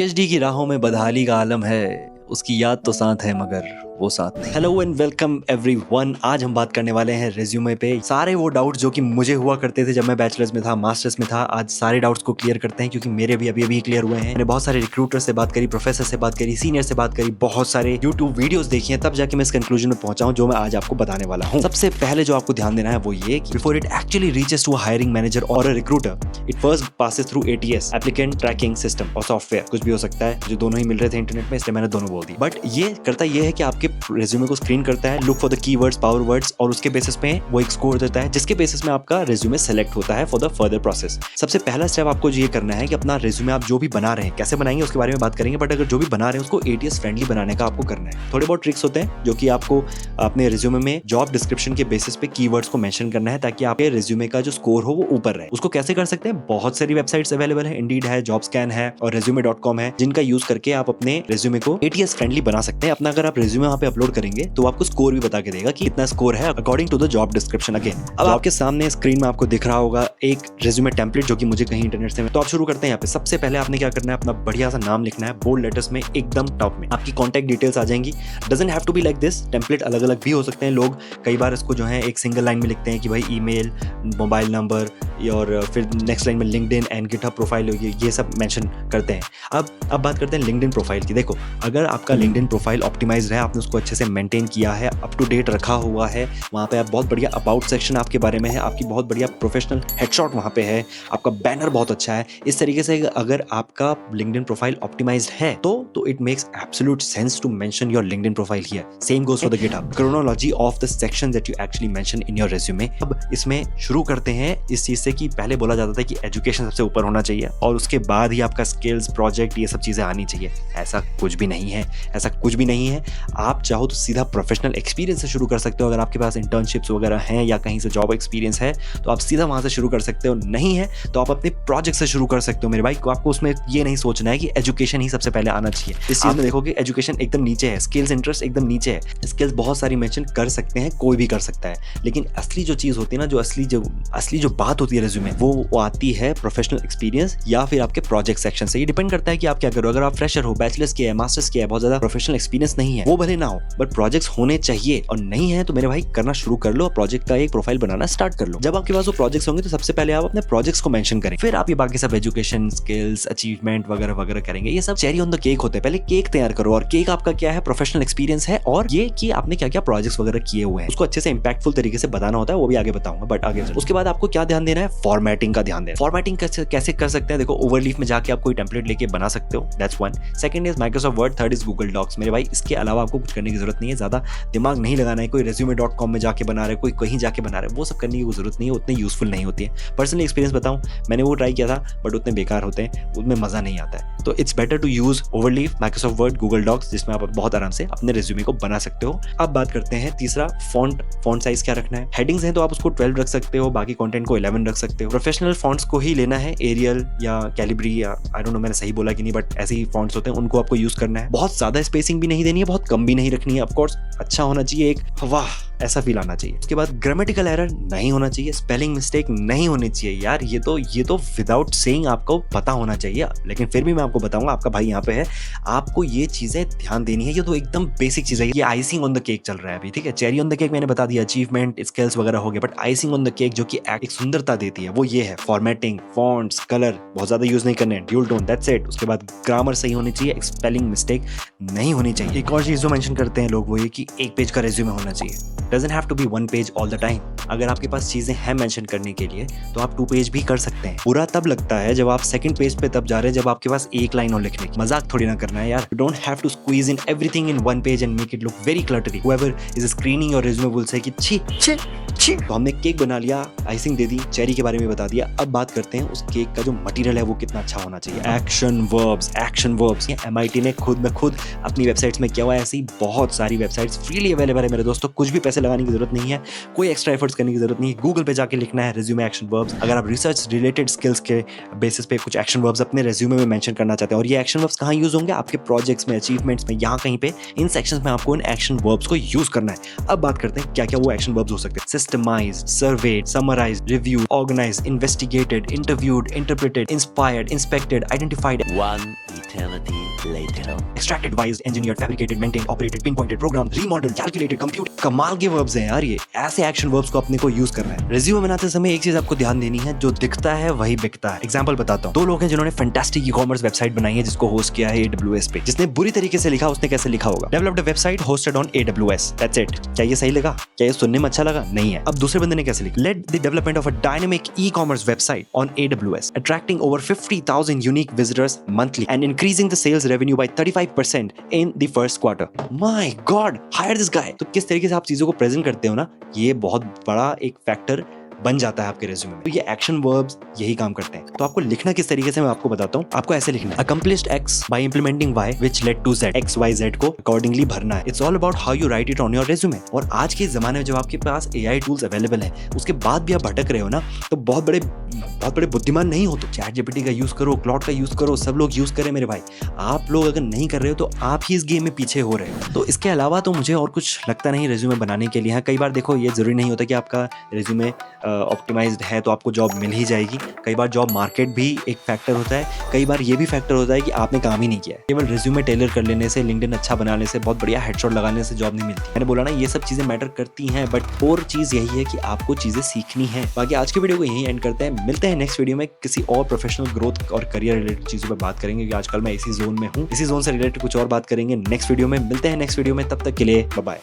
PhD की राहों में बदहाली का आलम है, उसकी याद तो साथ है मगर वो साथ नहीं। Hello and welcome everyone. आज हम बात करने वाले हैं रिज्यूमे पे सारे वो डाउट्स जो कि मुझे हुआ करते थे जब मैं बैचलर्स में था, मास्टर्स में था। आज सारे डाउट्स को क्लियर करते हैं क्योंकि मेरे भी अभी क्लियर हुए हैं। मैंने बहुत सारे रिक्रूटर से बात करी, प्रोफेसर से बात करी, सीनियर से बात करी, बहुत सारे यूट्यूब वीडियोस देखी हैं, तब जाके मैं इस कंक्लूजन में पहुंचा हूं जो मैं आज आपको बताने वाला हूं। सबसे पहले जो आपको ध्यान देना है वो ये कि before it actually reaches to a hiring manager और a recruiter, it first passes through ATS, applicant tracking system और सॉफ्टवेयर। कुछ भी हो सकता है, जो दोनों ही मिल रहे थे इंटरनेट में, इसलिए मैंने दोनों बोल दिया। बट ये करता ये है कि आपके रिज्यूमे को स्क्रीन करता है, look for the keywords, power words, और उसके बेसिस पे वो एक स्कोर देता है जिसके बेसिस में आपका रिज्यूमे सेलेक्ट होता है फॉर द फर्दर प्रोसेस। सबसे पहला स्टेप आपको ये करना है कि अपना रिज्यूमे आप जो भी बना रहे हैं, कैसे बनाएंगे उसके बारे में बात करेंगे, बट अगर जो भी बना रहे हैं उसको एटीएस फ्रेंडली बनाने का आपको करना है। थोड़े बहुत ट्रिक्स होते हैं जो कि आपको अपने रिज्यूमे में जॉब डिस्क्रिप्शन के बेसिस पे कीवर्ड्स को मेंशन करना है ताकि आपके रिज्यूमे का जो स्कोर हो वो ऊपर रहे। उसको कैसे कर सकते हैं? बहुत सारी वेबसाइट्स अवेलेबल है, इंडीड है, जॉबस्कैन है और resume.com है, जिनका यूज करके आप अपने रिज्यूमे को एटीएस फ्रेंडली बना सकते हैं। अपना अगर आप रिज्यूमे वहां पे अपलोड करेंगे तो आपको स्कोर भी बता के देगा कि इतना स्कोर है according to the job description. Again अब आपके सामने स्क्रीन में आपको दिख रहा होगा एक रिज्यूमे टेम्पलेट जो कि मुझे कहीं इंटरनेट से। तो आप शुरू करते हैं। यहाँ पे सबसे पहले आपने क्या करना है, अपना बढ़िया सा नाम लिखना है बोल्ड लेटर्स में एकदम टॉप में। आपकी कॉन्टैक्ट डिटेल्स आ जाएंगी। Doesn't have to be like this, template अलग अलग भी हो सकते हैं। लोग कई बार इसको जो है एक सिंगल लाइन में लिखते हैं कि भाई ईमेल, मोबाइल नंबर, और फिर नेक्स्ट लाइन में लिंक्डइन एंड गिटहब प्रोफाइल, ये सब मेंशन करते हैं। अब बात करते हैं लिंक्डइन प्रोफाइल की। देखो, अगर आपका लिंक्डइन प्रोफाइल ऑप्टिमाइज्ड है, आपने उसको अच्छे से मेंटेन किया है, अप टू डेट रखा हुआ है, वहाँ पे आप बहुत बढ़िया अबाउट सेक्शन आपके बारे में है, आपकी बहुत बढ़िया प्रोफेशनल हेडशॉट वहाँ पे है, आपका बैनर बहुत अच्छा है, इस तरीके से अगर आपका लिंक्डइन प्रोफाइल ऑप्टिमाइज्ड है तो it makes absolute sense to mention your LinkedIn profile here. Same goes for the GitHub. Chronology of the section that you actually mention in your resume. अब इसमें शुरू करते हैं इस चीज से कि पहले बोला जाता था कि एजुकेशन सबसे ऊपर होना चाहिए और उसके बाद ही आपका स्किल्स, प्रोजेक्ट, ये सब चीजें आनी चाहिए। ऐसा कुछ भी नहीं है, ऐसा कुछ भी नहीं है। आप चाहो तो सीधा प्रोफेशनल एक्सपीरियंस से शुरू कर सकते हो। अगर आपके पास इंटर्नशिप्स वगैरह हैं या कहीं से जॉब एक्सपीरियंस है तो आप सीधा वहां से शुरू कर सकते हो। नहीं है तो आप अपने प्रोजेक्ट से शुरू कर सकते हो मेरे भाई। आपको उसमें ये नहीं सोचना है कि एजुकेशन ही सबसे पहले आना चाहिए। इस चीज में देखो कि एजुकेशन एकदम नीचे है, स्किल्स, इंटरेस्ट एकदम नीचे है। स्किल्स बहुत सारी मेंशन कर सकते हैं, कोई भी कर सकता है, लेकिन असली जो चीज होती है ना, जो असली जो बात होती है रिज्यूमे, वो आती है प्रोफेशनल एक्सपीरियंस या फिर आपके प्रोजेक्ट सेक्शन से। ये डिपेंड करता है कि आप क्या करो। अगर आप फ्रेशर हो, बैचलर्स किया है, मास्टर्स किया है, बहुत ज्यादा प्रोफेशनल एक्सपीरियंस नहीं है, वो भले ना हो, बट प्रोजेक्ट्स होने चाहिए। और नहीं है तो मेरे भाई करना शुरू कर लो, प्रोजेक्ट का एक प्रोफाइल बनाना स्टार्ट कर लो। जब आपके पास वो प्रोजेक्ट्स होंगे तो सबसे पहले आप अपने प्रोजेक्ट्स को मेंशन करें, फिर आप ये बाकी सब एजुकेशन, स्किल्स, अचीवमेंट वगैरह वगैरह करेंगे। ये सब चेरी ऑन द केक होते हैं। पहले केक तैयार करो, और केक आपका क्या है, प्रोफेशनल एक्सपीरियंस है और ये कि आपने क्या क्या प्रोजेक्ट्स वगैरह किए हुए हैं, उसको अच्छे से इंपैक्टफुल तरीके से बताना होता है। वो भी आगे बताऊंगा, बट आगे उसके बाद आपको क्या ध्यान देना है, फॉर्मेटिंग का ध्यान देना। फॉर्मेटिंग कैसे कर सकते हैं? देखो, ओवरलीफ में जाके आप कोई टेम्पलेट लेके बना सकते हो, that's one. Second is Microsoft Word, third is Google Docs. मेरे भाई इसके अलावा आपको कुछ करने की जरूरत नहीं है, ज्यादा दिमाग नहीं लगाना है। कोई resume.com में जाके बना रहे, कोई कहीं जाके बना रहे, वो सब करने की जरूरत नहीं है, उतनी यूजफुल नहीं होती है। पर्सनली एक्सपीरियंस बताऊं, मैंने वो ट्राई किया था बट उतने बेकार होते हैं, उनमें मजा नहीं आता है। तो it's better to use Overleaf, Microsoft Word, Google Docs, जिसमें आप बहुत आराम से अपने रिज्यूमे को बना सकते हो। अब बात करते हैं तीसरा, फॉन्ट साइज क्या रखना है। हेडिंग्स हैं तो आप उसको 12 रख सकते हो, बाकी कंटेंट को 11 रख सकते हो। प्रोफेशनल फॉन्ट्स को ही लेना है, एरियल या कैलिब्री या आई डोंट नो मैंने सही बोला कि नहीं, बट ऐसे ही फॉन्ट्स होते हैं, उनको आपको यूज करना है। बहुत ज्यादा स्पेसिंग भी नहीं देनी है, बहुत कम भी नहीं रखनी है। ऑफ कोर्स अच्छा होना चाहिए, एक वाह ऐसा फील आना चाहिए। उसके बाद ग्रामेटिकल एरर नहीं होना चाहिए, स्पेलिंग मिस्टेक नहीं होनी चाहिए। यार ये तो विदाउट सेइंग आपको पता होना चाहिए, लेकिन फिर भी मैं आपको बताऊंगा, आपका भाई यहाँ पे है, आपको ये चीजें ध्यान देनी है। ये तो एकदम बेसिक चीज है, ये आइसिंग ऑन द केक चल रहा है अभी, ठीक है। चेरी ऑन द केक मैंने बता दिया, अचीवमेंट, स्किल्स वगैरह हो गया, but icing on the cake जो कि एक सुंदरता देती है वो ये है फॉर्मेटिंग, फॉन्ट्स, कलर बहुत ज्यादा यूज नहीं करने, ड्यूल टोन, दैट्स इट। उसके बाद ग्रामर सही होनी चाहिए, स्पेलिंग मिस्टेक नहीं होनी चाहिए। एक और चीज जो मेंशन करते हैं लोग वो ये कि एक पेज का रिज्यूमे होना चाहिए। Doesn't have to be one page all the time. अगर आपके पास चीजें हैं मेंशन करने के लिए तो आप 2 पेज भी कर सकते हैं। बुरा तब लगता है जब आप सेकंड पेज पे तब जा रहे हैं जब आपके पास एक लाइन और लिखने की। मजाक थोड़ी ना करना है यार। You don't have to squeeze in everything in one page and make it look very cluttery. Whoever is screening your resume will say कि छी छी छी। तो हमने केक बना लिया, आइसिंग दे दी, चेरी के बारे में बता दिया। अब बात करते हैं उस केक का जो मटेरियल है वो कितना अच्छा होना चाहिए। Action verbs. MIT ने खुद खुद अपनी वेबसाइट्स में किया हुआ है। ऐसी बहुत सारी वेबसाइट्स फ्रीली अवेलेबल है मेरे दोस्तों, कुछ भी पैसे लगाने की जरूरत नहीं है, कोई एक्स्ट्रा एफर्ट्स करने की जरूरत नहीं है। गूगल पे जाके लिखना है रिज्यूमे एक्शन वर्ब्स। अगर आप रिसर्च रिलेटेड स्किल्स के बेसिस पे कुछ एक्शन वर्ब्स अपने रिज्यूमे में मेंशन करना चाहते हैं, और ये एक्शन वर्ब्स कहाँ यूज होंगे? आपके प्रोजेक्ट्स में, अचीवमेंट्स में, यहाँ कहीं पे इन सेक्शंस में आपको इन एक्शन वर्ब्स को यूज करना है। अब बात करते हैं क्या क्या वो एक्शन वर्ब्स हो सकते हैं। Systemised, served, summarised, reviewed, organised, investigated, interviewed, interpreted, inspired, inspected, identified, One eternity later. extracted, advised, engineered, fabricated, maintained, operated, pinpointed, programmed, remodeled, calculated, computed। कमाल के वर्ब्स हैं यार ये। ऐसे एक्शन वर्ब्स को अपने को यूज करना है। रिज्यूमे बनाते समय एक चीज आपको ध्यान देनी है, जो दिखता है वही बिकता है। एग्जांपल बताता हूँ। 2 लोग हैं जिन्होंने फैंटास्टिक ई-कॉमर्स वेबसाइट बनाई है, जिसको होस्ट किया है AWS पे। जिसने बुरी तरीके से लिखा, उसने कैसे लिखा होगा? Developed website hosted on AWS, that's it. क्या ये सही लगा? क्या ये सुनने में अच्छा लगा? नहीं है। अब दूसरे बंदे ने कैसे लिखा? Led the development of a dynamic e-commerce website on AWS, attracting over 50,000 unique visitors monthly and increasing the sales revenue by 35% in the first quarter. My God, hire this guy। तो किस तरीके से आप चीजों को प्रेजेंट करते हो ना, ये बहुत बड़ा एक फैक्टर बन जाता है आपके रिज्यूमे में। तो ये एक्शन वर्ब्स यही काम करते हैं। तो आपको लिखना किस तरीके से मैं आपको बताता हूँ। आपको ऐसे लिखना है, accomplished X by implementing Y which led to Z. X Y Z को अकॉर्डिंगली भरना है। It's all about how you write it on your resume. और आज के जमाने में जब आपके पास AI टूल्स अवेलेबल है, उसके बाद भी आप भटक रहे हो ना, तो बहुत बड़े बुद्धिमान नहीं हो। तो ChatGPT का यूज करो, क्लाउड का यूज करो, सब लोग यूज करें मेरे भाई। आप लोग अगर नहीं कर रहे हो तो आप ही इस गेम में पीछे हो रहे हो। तो इसके अलावा तो मुझे और कुछ लगता नहीं रिज्यूमे बनाने के लिए। कई बार देखो, ये जरूरी नहीं होता कि आपका रिज्यूमे ऑप्टिमाइज्ड है तो आपको जॉब मिल ही जाएगी। कई बार जॉब मार्केट भी एक फैक्टर होता है। कई बार ये भी फैक्टर होता है कि आपने काम ही नहीं किया है। केवल रिज्यूमे टेलर कर लेने से, लिंक्डइन अच्छा बनाने से, बहुत बढ़िया हेडशॉट लगाने से जॉब नहीं मिलती। मैंने बोला ना, ये सब चीजें मैटर करती हैं, बट और चीज यही है कि आपको चीजें सीखनी है। बाकी आज के वीडियो को यहीं एंड करते हैं। मिलते हैं नेक्स्ट वीडियो में किसी और प्रोफेशनल ग्रोथ और करियर रिलेटेड चीजों पर बात करेंगे, कि आजकल मैं इसी जोन में हूँ। इसी जोन से रिलेटेड कुछ और बात करेंगे नेक्स्ट वीडियो में। मिलते हैं नेक्स्ट वीडियो में, तब तक के लिए बाय बाय।